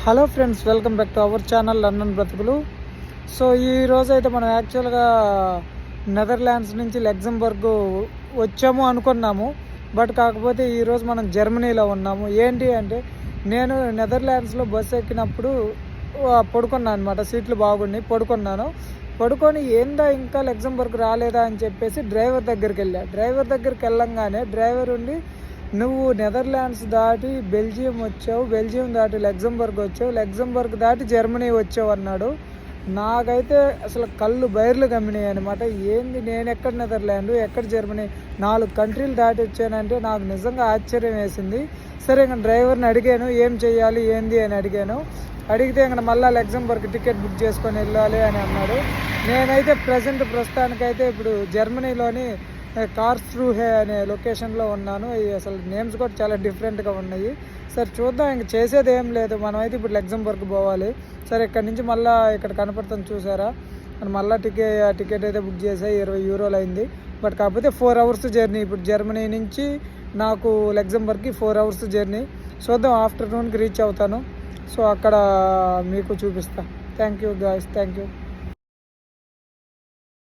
Hello friends, welcome back to our channel London బ్రతుకులు. So ఈ రోజు అయితే మనం యాక్చువల్గా నెదర్లాండ్స్ నుంచి లగ్జంబర్గ్ వచ్చాము అనుకున్నాము. బట్ కాకపోతే ఈరోజు మనం జర్మనీలో ఉన్నాము. ఏంటి అంటే నేను నెదర్లాండ్స్లో బస్సు ఎక్కినప్పుడు పడుకున్నాను అనమాట. సీట్లు బాగున్నాయి, పడుకొని ఏందా ఇంకా లగ్జంబర్గ్ రాలేదా అని చెప్పేసి డ్రైవర్ దగ్గరికి వెళ్ళంగానే డ్రైవర్ ఉండి, నువ్వు నెదర్లాండ్స్ దాటి బెల్జియం వచ్చావు, బెల్జియం దాటి లగ్జంబర్గ్ దాటి జర్మనీ వచ్చావు అన్నాడు. నాకైతే అసలు కళ్ళు బైర్లు గమ్మినాయి అనమాట. ఏంది, నేను ఎక్కడ నెదర్లాండ్, ఎక్కడ జర్మనీ, 4 కంట్రీలు దాటి వచ్చానంటే నాకు నిజంగా ఆశ్చర్యం వేసింది. సరే, ఇంకా డ్రైవర్ని అడిగాను ఏం చెయ్యాలి ఏంది అని అడిగితే ఇంకా మళ్ళీ లగ్జంబర్గ్ టికెట్ బుక్ చేసుకొని వెళ్ళాలి అని అన్నాడు. నేనైతే ప్రస్తుతానికైతే ఇప్పుడు జర్మనీలోని కార్ల్స్రూహే అనే లొకేషన్లో ఉన్నాను. అసలు నేమ్స్ కూడా చాలా డిఫరెంట్గా ఉన్నాయి. సరే చూద్దాం, ఇంక చేసేది ఏం లేదు. మనమైతే ఇప్పుడు లగ్జంబర్గ్ పోవాలి. సరే, ఇక్కడ నుంచి మళ్ళీ ఇక్కడ కనపడుతుంది చూసారా, మళ్ళీ టికెట్ అయితే బుక్ చేసాయి. 20 యూరోలు అయింది. బట్ కాకపోతే 4 అవర్స్ జర్నీ. ఇప్పుడు జర్మనీ నుంచి నాకు లగ్జంబర్గ్కి 4 అవర్స్ జర్నీ. చూద్దాం, ఆఫ్టర్నూన్కి రీచ్ అవుతాను. సో అక్కడ మీకు చూపిస్తా. Thank you guys, thank you.